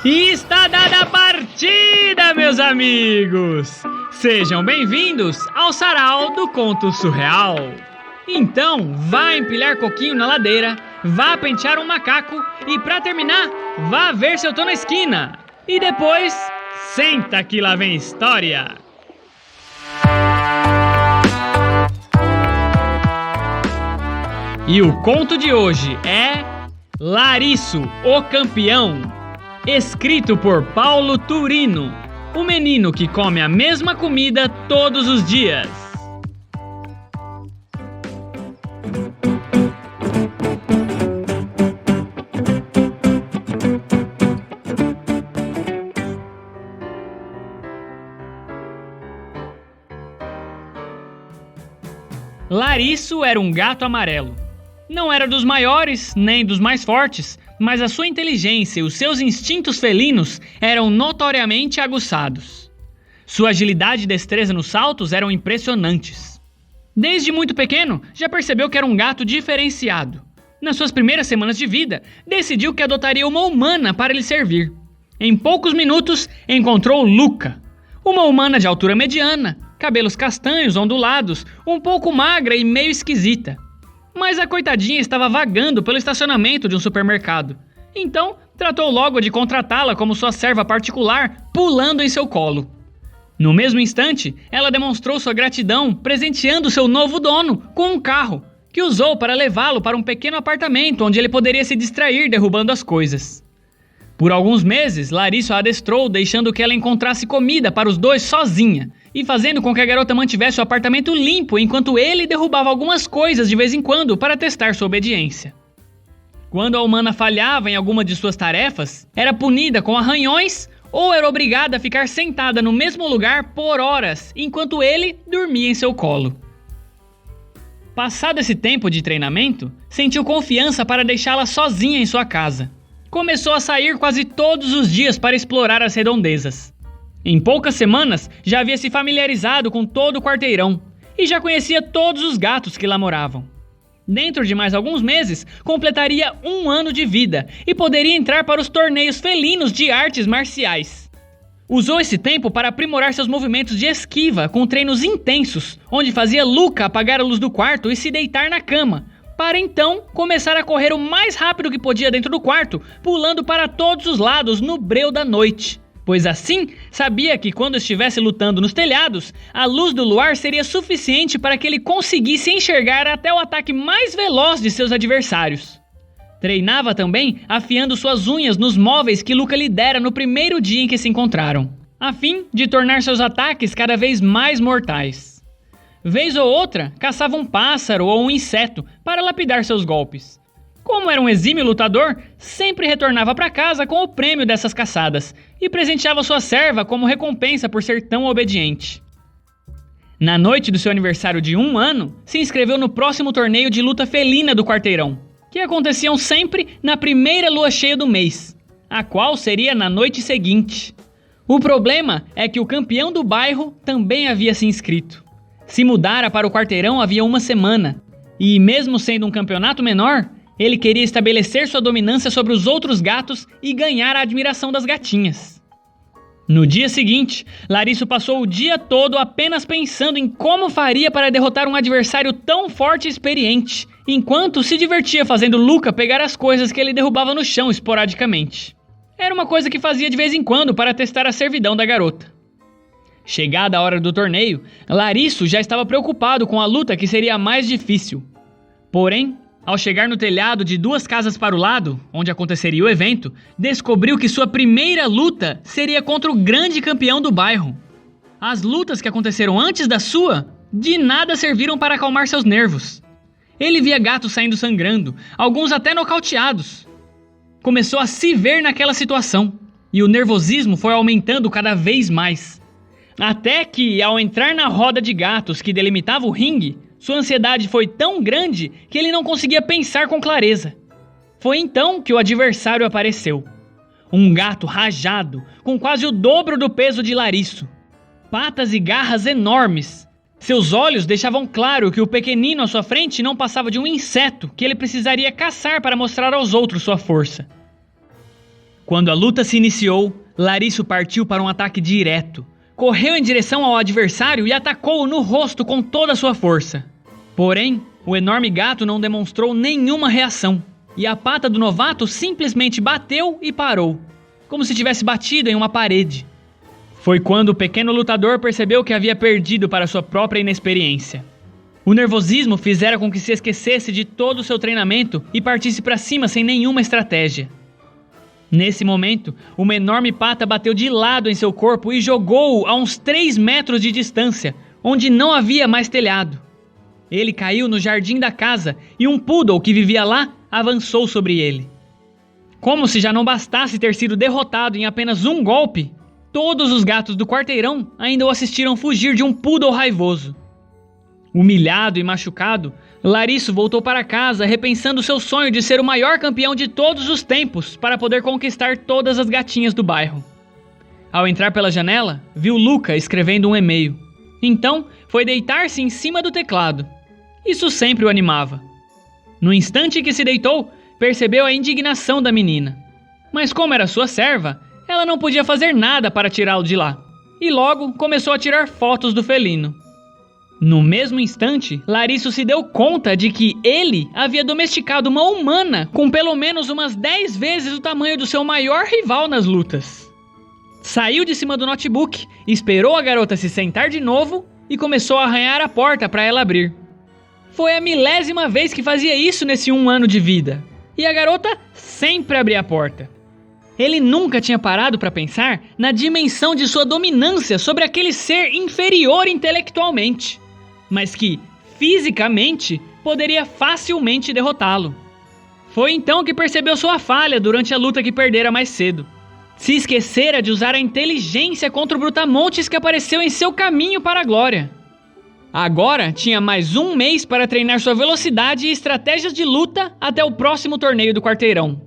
E está dada a partida, meus amigos! Sejam bem-vindos ao Sarau do Conto Surreal. Então, vá empilhar coquinho na ladeira, vá pentear um macaco e, pra terminar, vá ver se eu tô na esquina. E depois, senta que lá vem história! E o conto de hoje é Larisso, o Campeão, escrito por Paulo Turino, o menino que come a mesma comida todos os dias. Larisso era um gato amarelo. Não era dos maiores, nem dos mais fortes, mas a sua inteligência e os seus instintos felinos eram notoriamente aguçados. Sua agilidade e destreza nos saltos eram impressionantes. Desde muito pequeno, já percebeu que era um gato diferenciado. Nas suas primeiras semanas de vida, decidiu que adotaria uma humana para lhe servir. Em poucos minutos, encontrou Luca, uma humana de altura mediana, cabelos castanhos ondulados, um pouco magra e meio esquisita. Mas a coitadinha estava vagando pelo estacionamento de um supermercado. Então, tratou logo de contratá-la como sua serva particular, pulando em seu colo. No mesmo instante, ela demonstrou sua gratidão, presenteando seu novo dono com um carro, que usou para levá-lo para um pequeno apartamento onde ele poderia se distrair derrubando as coisas. Por alguns meses, Larisso a adestrou, deixando que ela encontrasse comida para os dois sozinha, e fazendo com que a garota mantivesse o apartamento limpo enquanto ele derrubava algumas coisas de vez em quando para testar sua obediência. Quando a humana falhava em alguma de suas tarefas, era punida com arranhões ou era obrigada a ficar sentada no mesmo lugar por horas, enquanto ele dormia em seu colo. Passado esse tempo de treinamento, sentiu confiança para deixá-la sozinha em sua casa. Começou a sair quase todos os dias para explorar as redondezas. Em poucas semanas, já havia se familiarizado com todo o quarteirão e já conhecia todos os gatos que lá moravam. Dentro de mais alguns meses, completaria 1 ano de vida e poderia entrar para os torneios felinos de artes marciais. Usou esse tempo para aprimorar seus movimentos de esquiva com treinos intensos, onde fazia Luca apagar a luz do quarto e se deitar na cama, para então começar a correr o mais rápido que podia dentro do quarto, pulando para todos os lados no breu da noite. Pois assim, sabia que quando estivesse lutando nos telhados, a luz do luar seria suficiente para que ele conseguisse enxergar até o ataque mais veloz de seus adversários. Treinava também afiando suas unhas nos móveis que Luca lhe dera no primeiro dia em que se encontraram, a fim de tornar seus ataques cada vez mais mortais. Vez ou outra, caçava um pássaro ou um inseto para lapidar seus golpes. Como era um exímio lutador, sempre retornava para casa com o prêmio dessas caçadas e presenteava sua serva como recompensa por ser tão obediente. Na noite do seu aniversário de 1 ano, se inscreveu no próximo torneio de luta felina do quarteirão, que aconteciam sempre na primeira lua cheia do mês, a qual seria na noite seguinte. O problema é que o campeão do bairro também havia se inscrito. Se mudara para o quarteirão havia 1 semana, e mesmo sendo um campeonato menor, ele queria estabelecer sua dominância sobre os outros gatos e ganhar a admiração das gatinhas. No dia seguinte, Larisso passou o dia todo apenas pensando em como faria para derrotar um adversário tão forte e experiente, enquanto se divertia fazendo Luca pegar as coisas que ele derrubava no chão esporadicamente. Era uma coisa que fazia de vez em quando para testar a servidão da garota. Chegada a hora do torneio, Larisso já estava preocupado com a luta que seria a mais difícil. Porém, ao chegar no telhado de 2 casas para o lado, onde aconteceria o evento, descobriu que sua primeira luta seria contra o grande campeão do bairro. As lutas que aconteceram antes da sua, de nada serviram para acalmar seus nervos. Ele via gatos saindo sangrando, alguns até nocauteados. Começou a se ver naquela situação, e o nervosismo foi aumentando cada vez mais. Até que, ao entrar na roda de gatos que delimitava o ringue, sua ansiedade foi tão grande que ele não conseguia pensar com clareza. Foi então que o adversário apareceu. Um gato rajado, com quase o dobro do peso de Larisso. Patas e garras enormes. Seus olhos deixavam claro que o pequenino à sua frente não passava de um inseto que ele precisaria caçar para mostrar aos outros sua força. Quando a luta se iniciou, Lariço partiu para um ataque direto. Correu em direção ao adversário e atacou-o no rosto com toda a sua força. Porém, o enorme gato não demonstrou nenhuma reação, e a pata do novato simplesmente bateu e parou, como se tivesse batido em uma parede. Foi quando o pequeno lutador percebeu que havia perdido para sua própria inexperiência. O nervosismo fizera com que se esquecesse de todo o seu treinamento e partisse para cima sem nenhuma estratégia. Nesse momento, uma enorme pata bateu de lado em seu corpo e jogou-o a uns 3 metros de distância, onde não havia mais telhado. Ele caiu no jardim da casa e um poodle que vivia lá avançou sobre ele. Como se já não bastasse ter sido derrotado em apenas um golpe, todos os gatos do quarteirão ainda o assistiram fugir de um poodle raivoso. Humilhado e machucado, Lariço voltou para casa repensando seu sonho de ser o maior campeão de todos os tempos para poder conquistar todas as gatinhas do bairro. Ao entrar pela janela, viu Luca escrevendo um e-mail. Então, foi deitar-se em cima do teclado. Isso sempre o animava. No instante que se deitou, percebeu a indignação da menina. Mas como era sua serva, ela não podia fazer nada para tirá-lo de lá. E logo começou a tirar fotos do felino. No mesmo instante, Lariço se deu conta de que ele havia domesticado uma humana com pelo menos umas 10 vezes o tamanho do seu maior rival nas lutas. Saiu de cima do notebook, esperou a garota se sentar de novo e começou a arranhar a porta para ela abrir. Foi a 1000ª vez que fazia isso nesse 1 ano de vida, e a garota sempre abria a porta. Ele nunca tinha parado para pensar na dimensão de sua dominância sobre aquele ser inferior intelectualmente, mas que, fisicamente, poderia facilmente derrotá-lo. Foi então que percebeu sua falha durante a luta que perdera mais cedo. Se esquecera de usar a inteligência contra o Brutamontes que apareceu em seu caminho para a glória. Agora tinha mais 1 mês para treinar sua velocidade e estratégias de luta até o próximo torneio do quarteirão.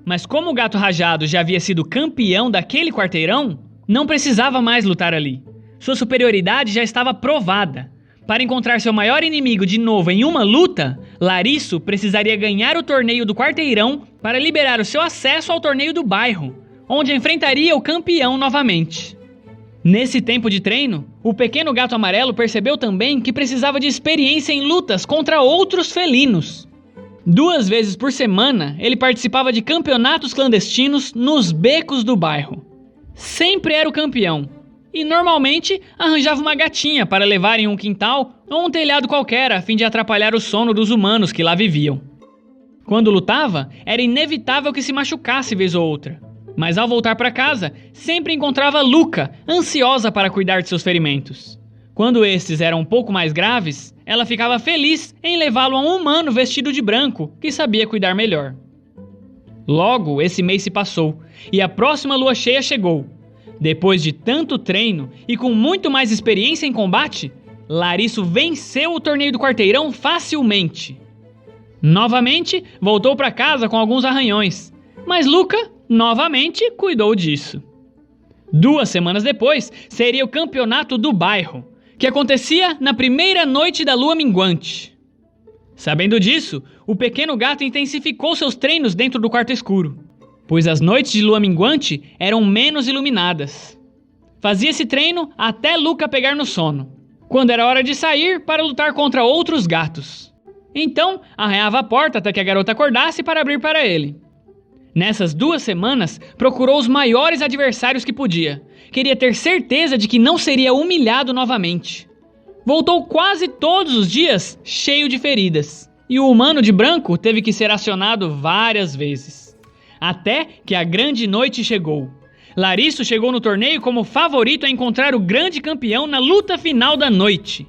Mas como o Gato Rajado já havia sido campeão daquele quarteirão, não precisava mais lutar ali. Sua superioridade já estava provada. Para encontrar seu maior inimigo de novo em uma luta, Lariço precisaria ganhar o torneio do quarteirão para liberar o seu acesso ao torneio do bairro, onde enfrentaria o campeão novamente. Nesse tempo de treino, o pequeno gato amarelo percebeu também que precisava de experiência em lutas contra outros felinos. 2 vezes por semana, ele participava de campeonatos clandestinos nos becos do bairro. Sempre era o campeão, e normalmente arranjava uma gatinha para levar em um quintal ou um telhado qualquer a fim de atrapalhar o sono dos humanos que lá viviam. Quando lutava, era inevitável que se machucasse vez ou outra. Mas ao voltar para casa, sempre encontrava Luca, ansiosa para cuidar de seus ferimentos. Quando estes eram um pouco mais graves, ela ficava feliz em levá-lo a um humano vestido de branco, que sabia cuidar melhor. Logo, esse mês se passou, e a próxima lua cheia chegou. Depois de tanto treino e com muito mais experiência em combate, Lariço venceu o torneio do quarteirão facilmente. Novamente, voltou para casa com alguns arranhões, mas Luca novamente cuidou disso. 2 semanas depois, seria o campeonato do bairro, que acontecia na primeira noite da lua minguante. Sabendo disso, o pequeno gato intensificou seus treinos dentro do quarto escuro, pois as noites de lua minguante eram menos iluminadas. Fazia esse treino até Luca pegar no sono, quando era hora de sair para lutar contra outros gatos. Então, arranhava a porta até que a garota acordasse para abrir para ele. Nessas 2 semanas, procurou os maiores adversários que podia. Queria ter certeza de que não seria humilhado novamente. Voltou quase todos os dias cheio de feridas, e o humano de branco teve que ser acionado várias vezes. Até que a grande noite chegou. Lariço chegou no torneio como favorito a encontrar o grande campeão na luta final da noite.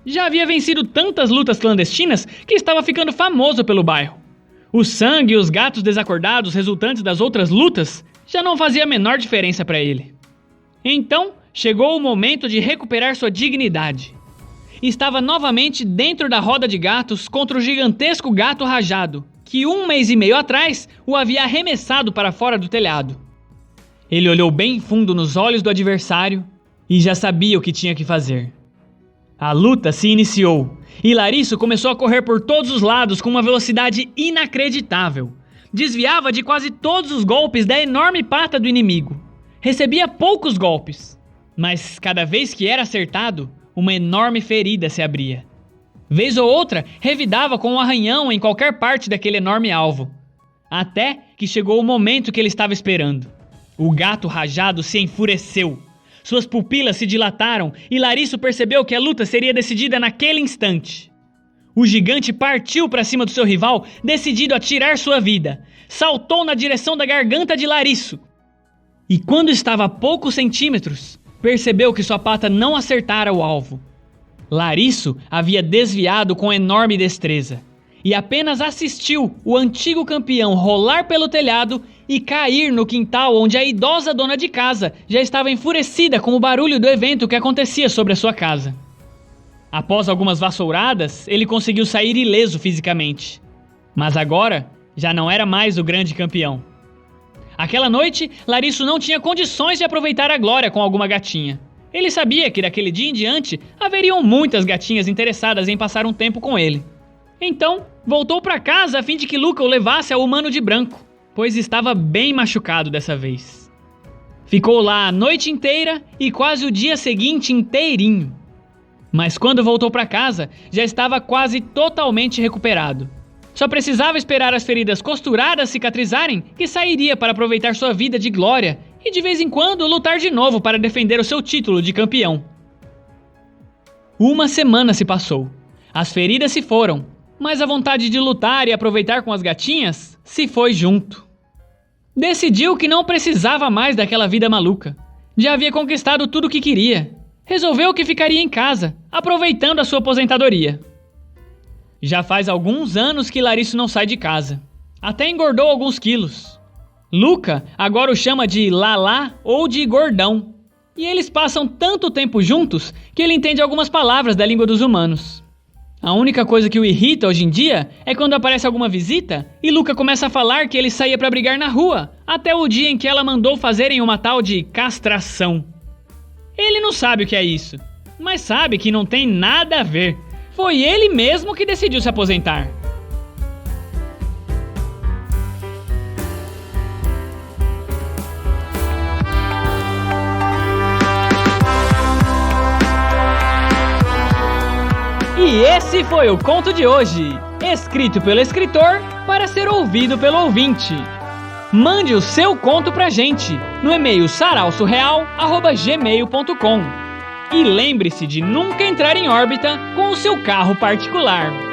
Já havia vencido tantas lutas clandestinas que estava ficando famoso pelo bairro. O sangue e os gatos desacordados resultantes das outras lutas já não fazia a menor diferença para ele. Então, chegou o momento de recuperar sua dignidade. Estava novamente dentro da roda de gatos contra o gigantesco Gato Rajado, que 1 mês e meio atrás o havia arremessado para fora do telhado. Ele olhou bem fundo nos olhos do adversário e já sabia o que tinha que fazer. A luta se iniciou e Lariço começou a correr por todos os lados com uma velocidade inacreditável. desviava de quase todos os golpes da enorme pata do inimigo. Recebia poucos golpes, mas cada vez que era acertado, uma enorme ferida se abria. Vez ou outra, revidava com um arranhão em qualquer parte daquele enorme alvo. Até que chegou o momento que ele estava esperando. O gato rajado se enfureceu. Suas pupilas se dilataram e Lariço percebeu que a luta seria decidida naquele instante. O gigante partiu para cima do seu rival, decidido a tirar sua vida. Saltou na direção da garganta de Lariço. E quando estava a poucos centímetros, percebeu que sua pata não acertara o alvo. Lariço havia desviado com enorme destreza e apenas assistiu o antigo campeão rolar pelo telhado e cair no quintal onde a idosa dona de casa já estava enfurecida com o barulho do evento que acontecia sobre a sua casa. Após algumas vassouradas, ele conseguiu sair ileso fisicamente. Mas agora, já não era mais o grande campeão. Aquela noite, Lariço não tinha condições de aproveitar a glória com alguma gatinha. Ele sabia que daquele dia em diante, haveriam muitas gatinhas interessadas em passar um tempo com ele. Então, voltou para casa a fim de que Luca o levasse ao humano de branco, pois estava bem machucado dessa vez. Ficou lá a noite inteira e quase o dia seguinte inteirinho. Mas quando voltou para casa, já estava quase totalmente recuperado. Só precisava esperar as feridas costuradas cicatrizarem que sairia para aproveitar sua vida de glória e de vez em quando lutar de novo para defender o seu título de campeão. Uma semana se passou. As feridas se foram, mas a vontade de lutar e aproveitar com as gatinhas se foi junto. Decidiu que não precisava mais daquela vida maluca. Já havia conquistado tudo o que queria. Resolveu que ficaria em casa, aproveitando a sua aposentadoria. Já faz alguns anos que Lariço não sai de casa. Até engordou alguns quilos. Luca agora o chama de Lalá ou de Gordão. E eles passam tanto tempo juntos que ele entende algumas palavras da língua dos humanos. A única coisa que o irrita hoje em dia é quando aparece alguma visita e Luca começa a falar que ele saía para brigar na rua, até o dia em que ela mandou fazerem uma tal de castração. Ele não sabe o que é isso, mas sabe que não tem nada a ver. Foi ele mesmo que decidiu se aposentar. E esse foi o conto de hoje, escrito pelo escritor para ser ouvido pelo ouvinte. Mande o seu conto pra gente no e-mail sarausurreal@gmail.com. E lembre-se de nunca entrar em órbita com o seu carro particular.